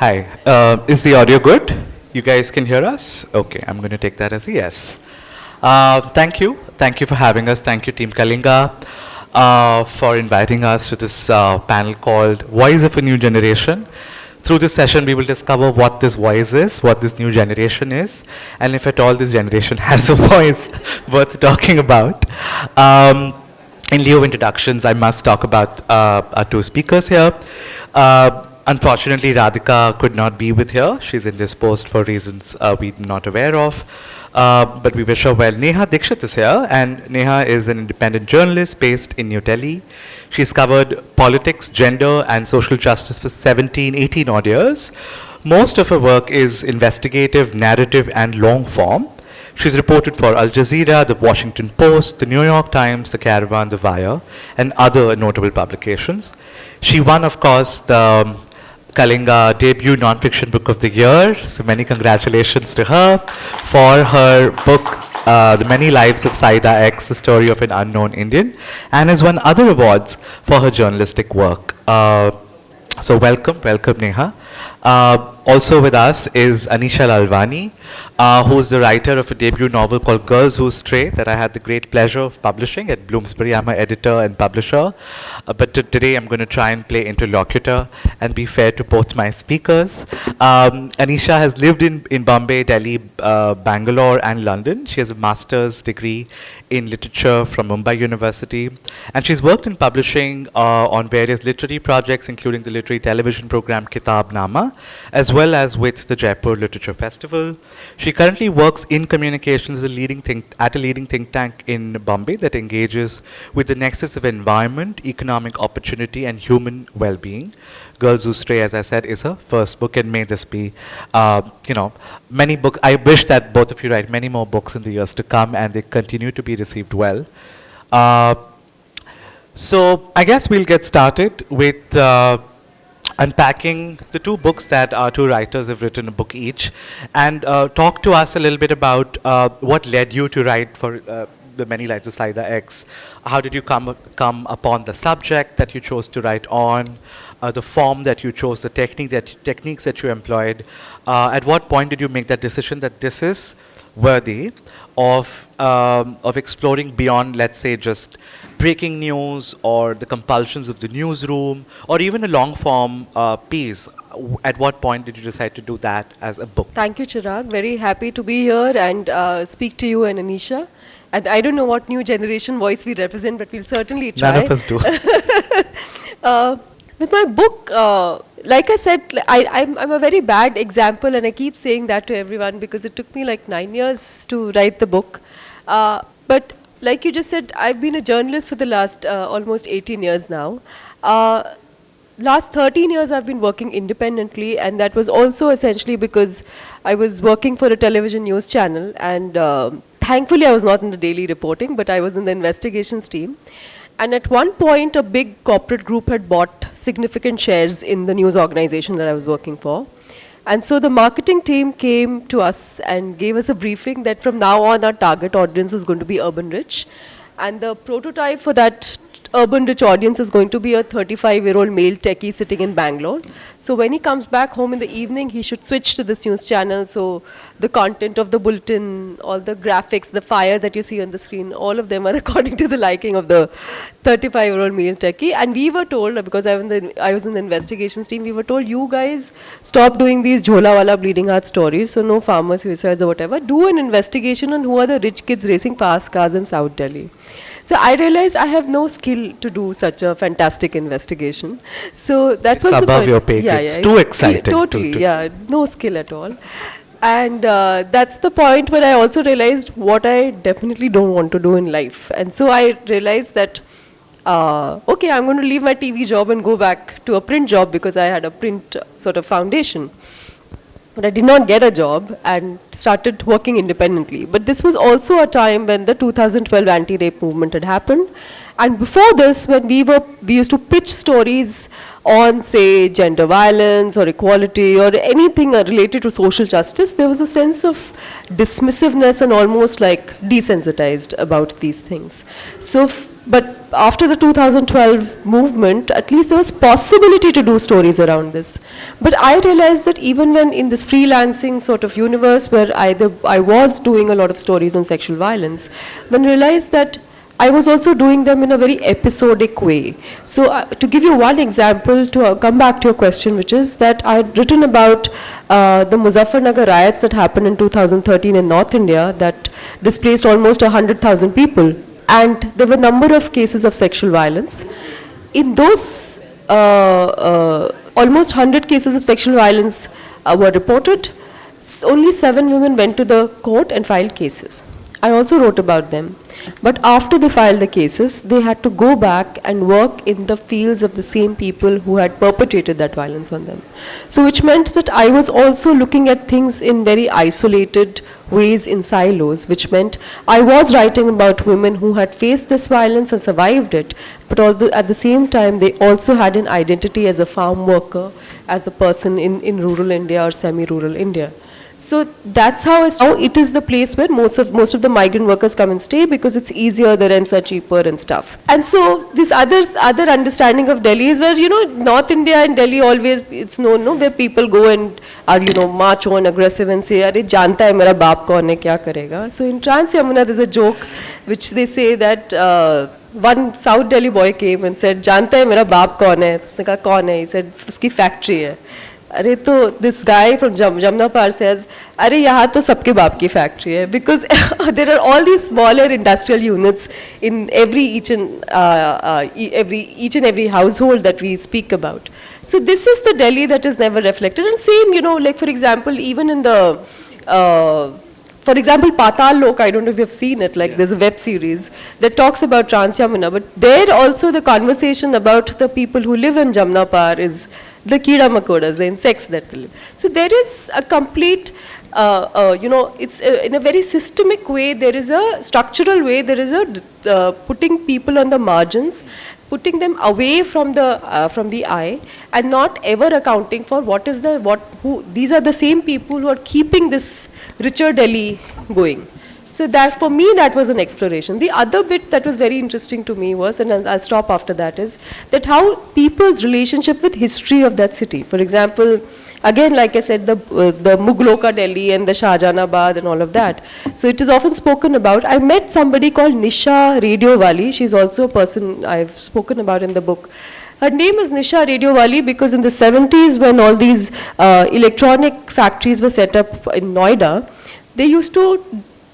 Hi, is the audio good? You guys can hear us? Okay, I'm going to take that as a yes. Thank you. Thank you for having us. Thank you, Team Kalinga, for inviting us to this panel called Voice of a New Generation. Through this session, we will discover what this voice is, what this new generation is, and if at all this generation has a voice worth talking about. In lieu of introductions, I must talk about our two speakers here. Unfortunately, Radhika could not be with here. She's indisposed for reasons we're not aware of. But we wish her well. Neha Dixit is here, and Neha is an independent journalist based in New Delhi. She's covered politics, gender, and social justice for 17, 18 odd years. Most of her work is investigative, narrative, and long form. She's reported for Al Jazeera, The Washington Post, The New York Times, The Caravan, The Wire, and other notable publications. She won, of course, the Kalinga debut nonfiction book of the year. So many congratulations to her for her book, The Many Lives of Saida X, The Story of an Unknown Indian, and has won other awards for her journalistic work. So welcome Neha. Also with us is Anisha Lalvani, who is the writer of a debut novel called Girls Who Stray that I had the great pleasure of publishing at Bloomsbury. I'm her editor and publisher. But today I'm going to try and play interlocutor and be fair to both my speakers. Anisha has lived in Bombay, Delhi, Bangalore, and London. She has a master's degree in literature from Mumbai University. And she's worked in publishing on various literary projects, including the literary television program Kitab Nama, as well as with the Jaipur Literature Festival. She currently works in communications at a leading think tank in Bombay that engages with the nexus of environment, economic opportunity, and human well-being. Girls Who Stray, as I said, is her first book, and may this be, many books. I wish that both of you write many more books in the years to come, and they continue to be received well. So I guess we'll get started with unpacking the two books that our two writers have written a book each, and talk to us a little bit about what led you to write for The Many Lives of Saida X. How did you come upon the subject that you chose to write on, the form that you chose, the techniques that you employed? At what point did you make that decision that this is worthy of exploring beyond, let's say, just breaking news or the compulsions of the newsroom, or even a long form piece? At what point did you decide to do that as a book? Thank you, Chirag. Very happy to be here and speak to you and Anisha. And I don't know what new generation voice we represent, but we'll certainly try. None of us do. With my book, like I said, I'm a very bad example, and I keep saying that to everyone because it took me like 9 years to write the book. But like you just said, I've been a journalist for the last almost 18 years now. Last 13 years I've been working independently, and that was also essentially because I was working for a television news channel, and thankfully I was not in the daily reporting, but I was in the investigations team. And at one point, a big corporate group had bought significant shares in the news organization that I was working for. And so the marketing team came to us and gave us a briefing that from now on, our target audience is going to be urban rich. And the prototype for that urban rich audience is going to be a 35-year-old male techie sitting in Bangalore. So when he comes back home in the evening, he should switch to this news channel. So the content of the bulletin, all the graphics, the fire that you see on the screen, all of them are according to the liking of the 35-year-old male techie. And we were told, because I was in the investigations team, we were told, you guys stop doing these jhola wala bleeding heart stories, so no farmer suicides or whatever. Do an investigation on who are the rich kids racing fast cars in South Delhi. So I realized I have no skill to do such a fantastic investigation. So that was above your pay grade. It's too exciting. Totally, yeah, no skill at all. And that's the point where I also realized what I definitely don't want to do in life. And so I realized that, okay, I'm going to leave my TV job and go back to a print job because I had a print sort of foundation. But I did not get a job and started working independently. But this was also a time when the 2012 anti-rape movement had happened. And before this, when we used to pitch stories on, say, gender violence or equality or anything related to social justice, there was a sense of dismissiveness and almost like desensitized about these things. So But after the 2012 movement, at least there was possibility to do stories around this. But I realized that even when in this freelancing sort of universe where I was doing a lot of stories on sexual violence, then realized that I was also doing them in a very episodic way. So to give you one example, to come back to your question, which is that I had written about the Muzaffarnagar riots that happened in 2013 in North India that displaced almost 100,000 people. And there were a number of cases of sexual violence. In those almost 100 cases of sexual violence were reported, only 7 women went to the court and filed cases. I also wrote about them. But after they filed the cases, they had to go back and work in the fields of the same people who had perpetrated that violence on them. So which meant that I was also looking at things in very isolated ways in silos, which meant I was writing about women who had faced this violence and survived it, but although at the same time they also had an identity as a farm worker, as a person in rural India or semi-rural India. So that's how it is the place where most of the migrant workers come and stay, because it's easier, the rents are cheaper and stuff. And so this other understanding of Delhi is where, North India and Delhi always, it's known, no, where people go and are, march on aggressive and say, "Arey, janta hai mera baap kaun hai, kya karega?" So in Trans Yamuna there's a joke which they say that one South Delhi boy came and said, "Janta hai mera baap kaun hai?" Usne kaha, "Kaun hai?" He said, "Uski factory hai." अरे तो this guy from Jamna Par says, अरे यहाँ तो सबके बाप की factory है, because there are all these smaller industrial units in each and every household that we speak about. So this is the Delhi that is never reflected. And same, like for example, even in the for example, Patal Lok, I don't know if you've seen it, like there's a web series that talks about Trans Yamuna, but there also the conversation about the people who live in Jamna Par is the Kida Makodas, the insects that live. So there is a complete, it's in a very systemic way, there is a structural way, there is a putting people on the margins, putting them away from the eye, and not ever accounting for these are the same people who are keeping this richer Delhi going. So that, for me, that was an exploration. The other bit that was very interesting to me was, and I'll stop after that, is that how people's relationship with history of that city. For example, again, like I said, the Mughloka Delhi and the Shahjahanabad and all of that. So it is often spoken about. I met somebody called Nisha Radiowali. She's also a person I've spoken about in the book. Her name is Nisha Radiowali because in the 70s, when all these electronic factories were set up in Noida, they used to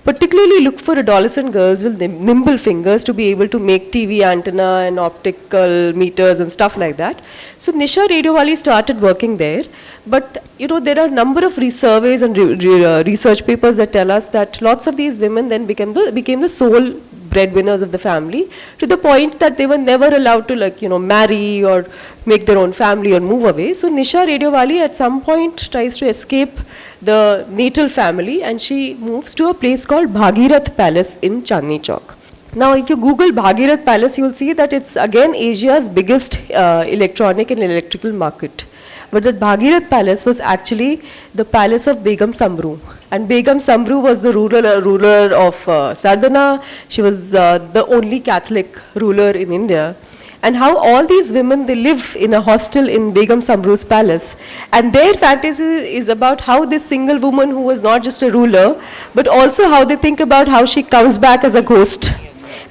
particularly look for adolescent girls with nimble fingers to be able to make TV antenna and optical meters and stuff like that. So Nisha Radiowali started working there, but there are a number of surveys and research papers that tell us that lots of these women then became the sole breadwinners of the family, to the point that they were never allowed to marry or make their own family or move away. So Nisha Radiowali at some point tries to escape the natal family, and she moves to a place called Bhagirath Palace in Chandni Chowk. Now, if you Google Bhagirath Palace, you will see that it's again Asia's biggest electronic and electrical market. But that Bhagirath Palace was actually the palace of Begum Samru. And Begum Samru was the ruler of Sardana. She was the only Catholic ruler in India. And how all these women, they live in a hostel in Begum Samru's palace. And their fantasy is about how this single woman who was not just a ruler, but also how they think about how she comes back as a ghost.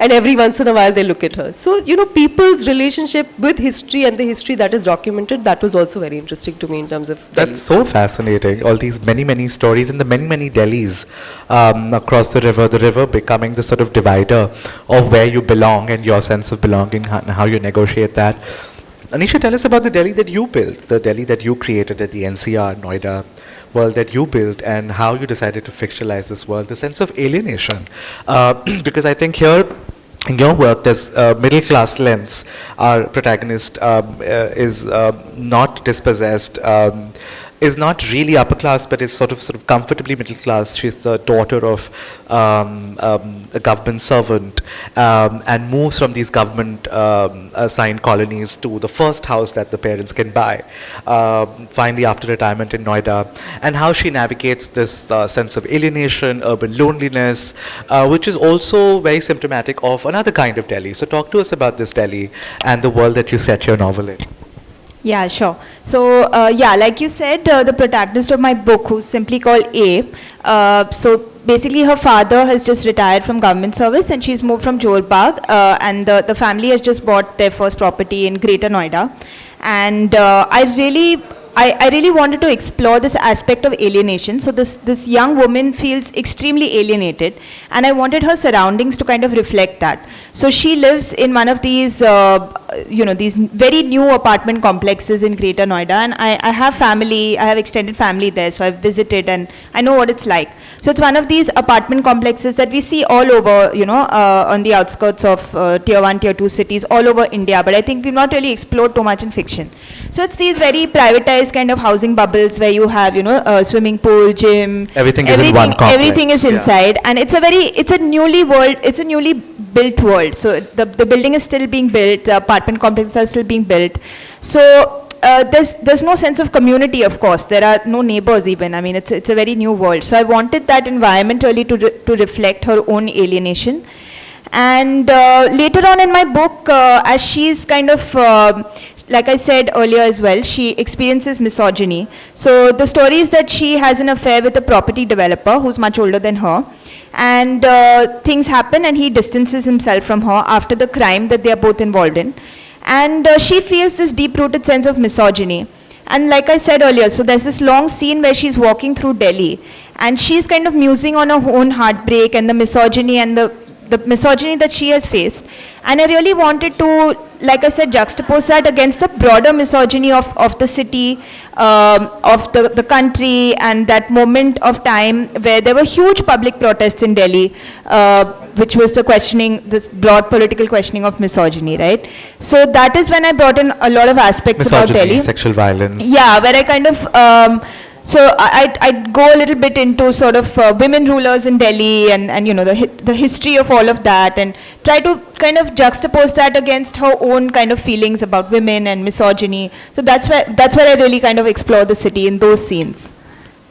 And every once in a while they look at her. So, people's relationship with history and the history that is documented, that was also very interesting to me in terms of Delhi. That's so fascinating. All these many stories and the many Delhis across the river becoming the sort of divider of where you belong and your sense of belonging and how you negotiate that. Anisha, tell us about the Delhi that you built, the Delhi that you created at the NCR, Noida world that you built, and how you decided to fictionalize this world, the sense of alienation. Because I think here, in your work, there's a middle class lens. Our protagonist is not dispossessed, is not really upper class, but is sort of comfortably middle class. She's the daughter of a government servant, and moves from these government assigned colonies to the first house that the parents can buy, finally after retirement in Noida, and how she navigates this sense of alienation, urban loneliness, which is also very symptomatic of another kind of Delhi. So talk to us about this Delhi and the world that you set your novel in. Yeah, sure. So, like you said, the protagonist of my book, who's simply called A, so basically her father has just retired from government service and she's moved from Johor Bagh, and the family has just bought their first property in Greater Noida. And I really wanted to explore this aspect of alienation. So this young woman feels extremely alienated, and I wanted her surroundings to kind of reflect that. So she lives in one of these, these very new apartment complexes in Greater Noida, and I have family, I have extended family there, so I've visited and I know what it's like. So it's one of these apartment complexes that we see all over, on the outskirts of tier 1, tier 2 cities all over India, but I think we've not really explored too much in fiction. So it's these very privatized kind of housing bubbles where you have, swimming pool, gym, Everything is in one complex. Everything is inside, and it's a newly built world. So the building is still being built, the apartment complexes are still being built. So there's no sense of community, of course. There are no neighbors even. I mean, it's a very new world. So I wanted that environment really to reflect her own alienation. And later on in my book, as she's kind of, like I said earlier as well, she experiences misogyny. So the story is that she has an affair with a property developer who's much older than her. And things happen and he distances himself from her after the crime that they are both involved in. And she feels this deep-rooted sense of misogyny. And like I said earlier, so there's this long scene where she's walking through Delhi and she's kind of musing on her own heartbreak and the misogyny and the misogyny that she has faced. And I really wanted to, like I said, juxtapose that against the broader misogyny of the city, of the country, and that moment of time where there were huge public protests in Delhi, which was this broad political questioning of misogyny, right? So that is when I brought in a lot of aspects about Delhi. Sexual violence. Yeah, where I kind of... So I'd go a little bit into sort of women rulers in Delhi and the history of all of that, and try to kind of juxtapose that against her own kind of feelings about women and misogyny. So that's where I really kind of explore the city in those scenes.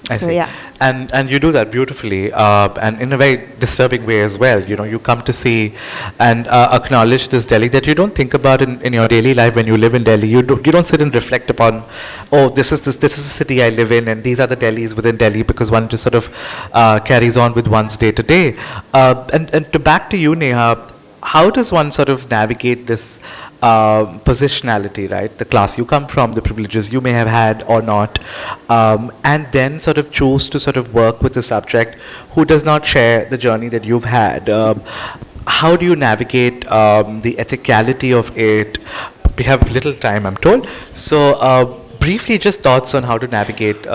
I so see. yeah. And you do that beautifully, and in a very disturbing way as well. You come to see and acknowledge this Delhi that you don't think about in your daily life when you live in Delhi. You don't sit and reflect upon, oh, this is the city I live in, and these are the Delhis within Delhi, because one just sort of carries on with one's day to day. And back to you, Neha, how does one sort of navigate this positionality, right? The class you come from, the privileges you may have had or not, and then sort of choose to sort of work with a subject who does not share the journey that you've had. How do you navigate the ethicality of it? We have little time, I'm told. So briefly, just thoughts on how to navigate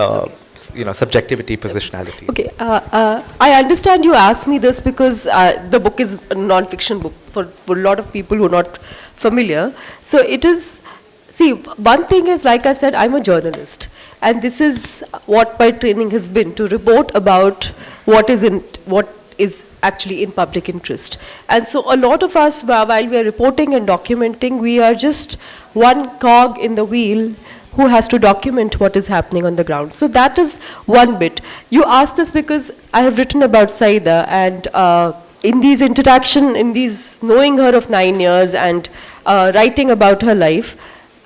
subjectivity, positionality. Okay, I understand you asked me this because the book is a non-fiction book for a lot of people who are not familiar. So it is, see, one thing is, like I said, I'm a journalist, and this is what my training has been, to report about what is actually in public interest. And so a lot of us, while we are reporting and documenting, we are just one cog in the wheel who has to document what is happening on the ground. So that is one bit. You asked this because I have written about Saida, and in these knowing her of 9 years and writing about her life,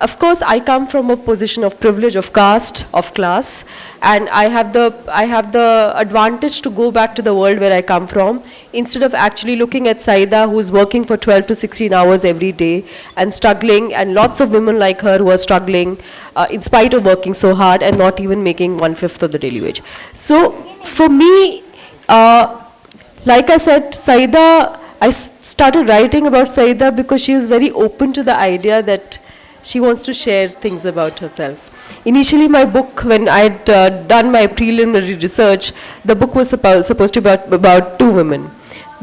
of course I come from a position of privilege, of caste, of class, and I have the advantage to go back to the world where I come from, instead of actually looking at Saida, who is working for 12 to 16 hours every day and struggling, and lots of women like her who are struggling in spite of working so hard and not even making 1/5 of the daily wage. So for me, like I said, Saida, I started writing about Saida because she is very open to the idea that she wants to share things about herself. Initially, my book, when I had done my preliminary research, the book was supposed to be about two women.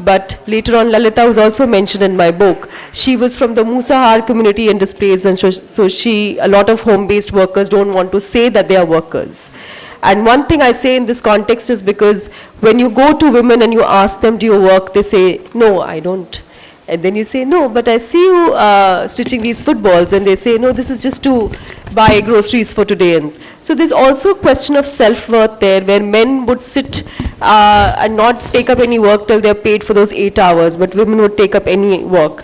But later on, Lalita was also mentioned in my book. She was from the Musahar community in displays, and so a lot of home-based workers don't want to say that they are workers. And one thing I say in this context is because when you go to women and you ask them, do you work, they say, no, I don't. And then you say, no, but I see you stitching these footballs. And they say, no, this is just to buy groceries for today. And so there's also a question of self-worth there, where men would sit and not take up any work till they're paid for those 8 hours, but women would take up any work.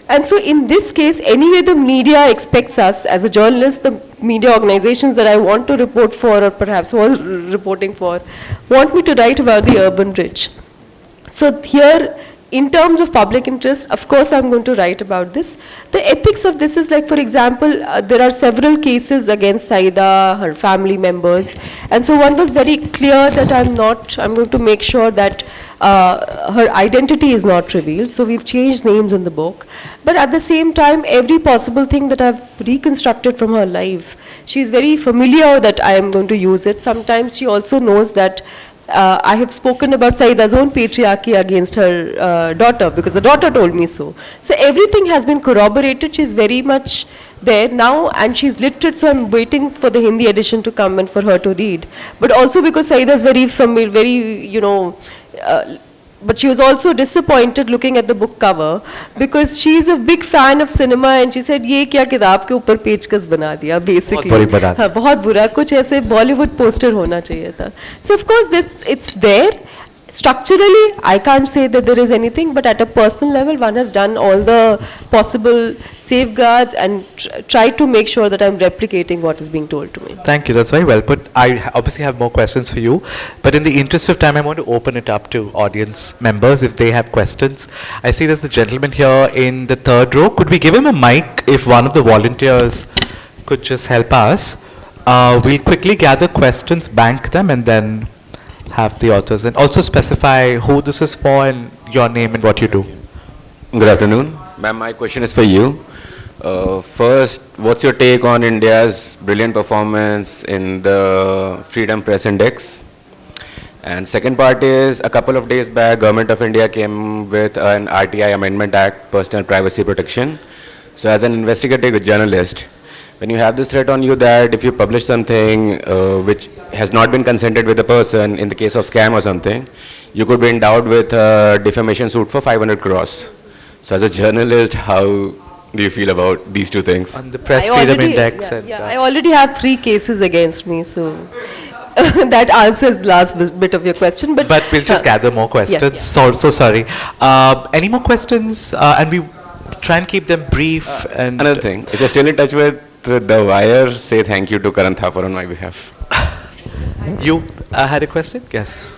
And so in this case, anyway, the media expects us, as a journalist, the media organizations that I want to report for, or perhaps was reporting for, want me to write about the urban rich. So here, in terms of public interest, of course I'm going to write about this. The ethics of this is like, for example, there are several cases against Saida, her family members. And so one was very clear that I'm going to make sure that her identity is not revealed. So we've changed names in the book. But at the same time, every possible thing that I've reconstructed from her life, she's very familiar that I am going to use it. Sometimes she also knows that I have spoken about Saida's own patriarchy against her daughter, because the daughter told me so. So everything has been corroborated. She's very much there now, and she's literate, so I'm waiting for the Hindi edition to come and for her to read. But also because Saida's very familiar, but she was also disappointed looking at the book cover, because she's a big fan of cinema, and she said, "ये क्या किताब के ऊपर पेचकस बना दिया?" Basically, बहुत बुरा, कुछ ऐसे Bollywood poster होना चाहिए था. So of course it's there. Structurally, I can't say that there is anything, but at a personal level, one has done all the possible safeguards and tried to make sure that I'm replicating what is being told to me. Thank you. That's very well put. I obviously have more questions for you, but in the interest of time, I want to open it up to audience members if they have questions. I see there's a gentleman here in the third row. Could we give him a mic if one of the volunteers could just help us? We'll quickly gather questions, bank them, and then have the authors, and also specify who this is for and your name and what you do. Good afternoon. Ma'am, my question is for you. First, what's your take on India's brilliant performance in the Freedom Press Index? And second part is, a couple of days back, Government of India came with an RTI Amendment Act, Personal Privacy Protection. So as an investigative journalist, when you have this threat on you that if you publish something which has not been consented with the person, in the case of scam or something, you could be endowed with a defamation suit for 500 crores. So as a journalist, how do you feel about these two things? On the Press Freedom Index. I already have 3 cases against me, so that answers the last bit of your question. But we'll just gather more questions. So sorry. Any more questions? And we try and keep them brief. And another thing, if you're still in touch with The Wire, say thank you to Karan Thapar on my behalf. You had a question? Yes.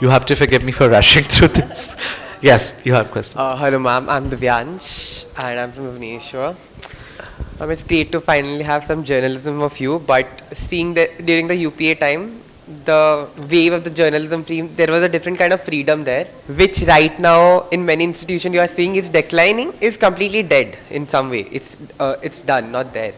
You have to forgive me for rushing through this. Yes, you have a question. Hello ma'am, I'm Divyansh and I'm from Bhubaneswar. It's great to finally have some journalism of you, but seeing that during the UPA time, the wave of the journalism theme, there was a different kind of freedom there, which right now in many institutions you are seeing is declining, is completely dead in some way. It's done, not there.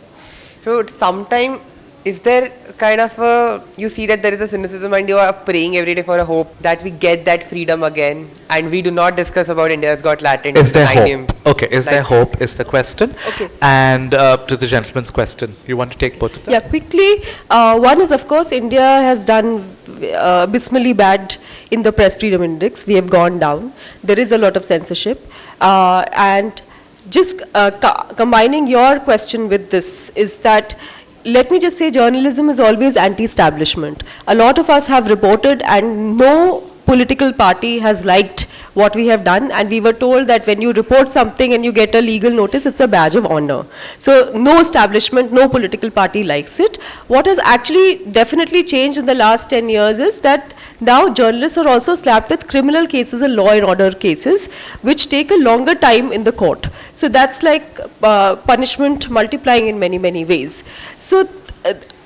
So sometime, is there kind of a, you see that there is a cynicism and you are praying every day for a hope that we get that freedom again, and we do not discuss about India's Got Talent. Is there hope? Okay, is there hope is the question. Okay. And to the gentleman's question, you want to take both of them? Yeah, quickly. One is, of course, India has done abysmally bad in the Press Freedom Index. We have gone down. There is a lot of censorship. And just combining your question with this is that, let me just say, journalism is always anti-establishment. A lot of us have reported, and no political party has liked what we have done, and we were told that when you report something and you get a legal notice, it's a badge of honor. So no establishment, no political party likes it. What has actually definitely changed in the last 10 years is that now journalists are also slapped with criminal cases and law and order cases, which take a longer time in the court. So that's like punishment multiplying in many, many ways. So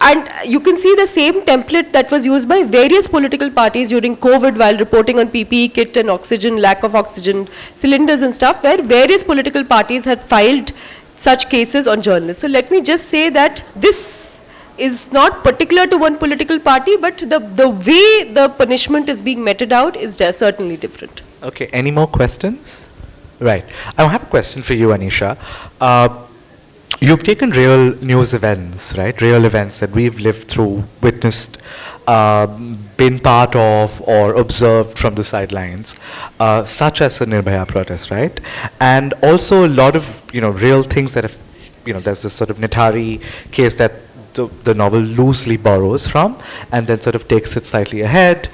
and you can see the same template that was used by various political parties during COVID while reporting on PPE kit and oxygen, lack of oxygen cylinders and stuff, where various political parties had filed such cases on journalists. So let me just say that this is not particular to one political party, but the way the punishment is being meted out is certainly different. Okay, any more questions? Right. I have a question for you, Anisha. You've taken real news events, right? Real events that we've lived through, witnessed, been part of, or observed from the sidelines, such as the Nirbhaya protest, right? And also a lot of, real things that have, there's this sort of Nithari case that the novel loosely borrows from and then sort of takes it slightly ahead.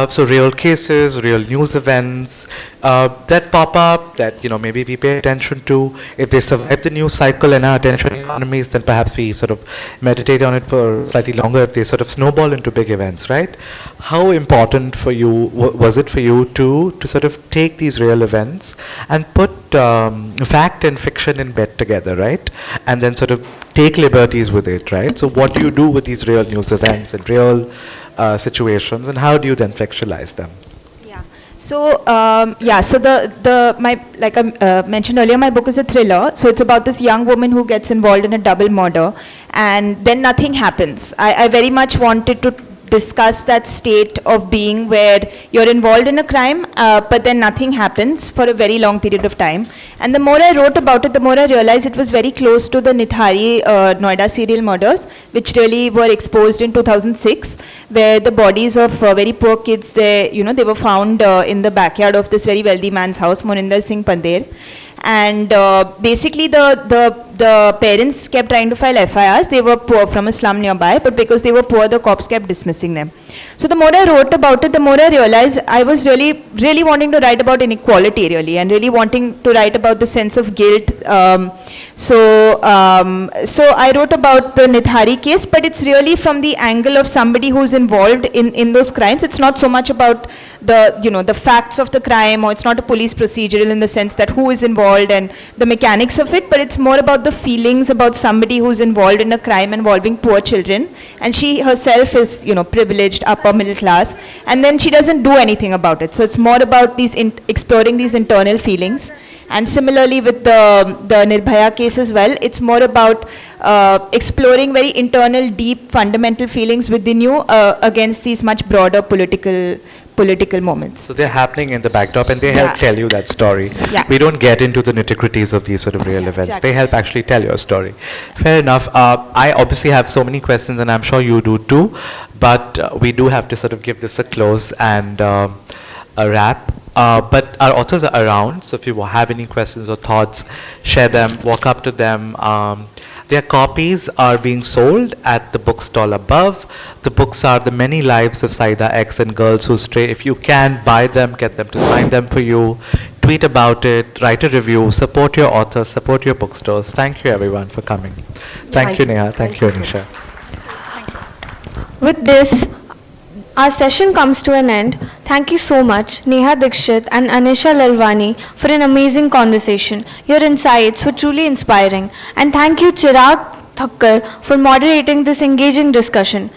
So real cases, real news events that pop up that maybe we pay attention to. If they survive the news cycle and our attention economies, then perhaps we sort of meditate on it for slightly longer if they sort of snowball into big events, right? How important for you was it for you to sort of take these real events and put fact and fiction in bed together, right? And then sort of take liberties with it, right? So what do you do with these real news events and real situations, and how do you then fictionalize them? Yeah. So so like I mentioned earlier, my book is a thriller. So it's about this young woman who gets involved in a double murder, and then nothing happens. I very much wanted to discuss that state of being where you're involved in a crime, but then nothing happens for a very long period of time. And the more I wrote about it, the more I realized it was very close to the Nithari Noida serial murders, which really were exposed in 2006, where the bodies of very poor kids, they were found in the backyard of this very wealthy man's house, Moninder Singh Pandher. And basically the parents kept trying to file FIRs. They were poor, from a slum nearby, but because they were poor, the cops kept dismissing them. So the more I wrote about it, the more I realized I was really wanting to write about inequality, really, and really wanting to write about the sense of guilt. So I wrote about the Nithari case, but it's really from the angle of somebody who's involved in those crimes. It's not so much about the facts of the crime, or it's not a police procedural in the sense that who is involved and the mechanics of it, but it's more about the feelings about somebody who's involved in a crime involving poor children, and she herself is privileged, upper middle class, and then she doesn't do anything about it. So it's more about exploring these internal feelings. And similarly with the Nirbhaya case as well, it's more about exploring very internal, deep, fundamental feelings within you against these much broader political moments. So they're happening in the backdrop, and they help tell you that story. Yeah. We don't get into the nitty-gritties of these sort of real events. Exactly. They help actually tell your story. Fair enough. I obviously have so many questions, and I'm sure you do too, but we do have to sort of give this a close and a wrap. But our authors are around, so if you have any questions or thoughts, share them, walk up to them. Their copies are being sold at the bookstall above. The books are The Many Lives of Saida X and Girls Who Stray. If you can, buy them, get them to sign them for you, tweet about it, write a review, support your authors, support your bookstores. Thank you everyone for coming. Thank you, Neha. Thank you, Anisha. With this, our session comes to an end. Thank you so much, Neha Dixit and Anisha Lalvani, for an amazing conversation. Your insights were truly inspiring. And thank you, Chirag Thakkar, for moderating this engaging discussion.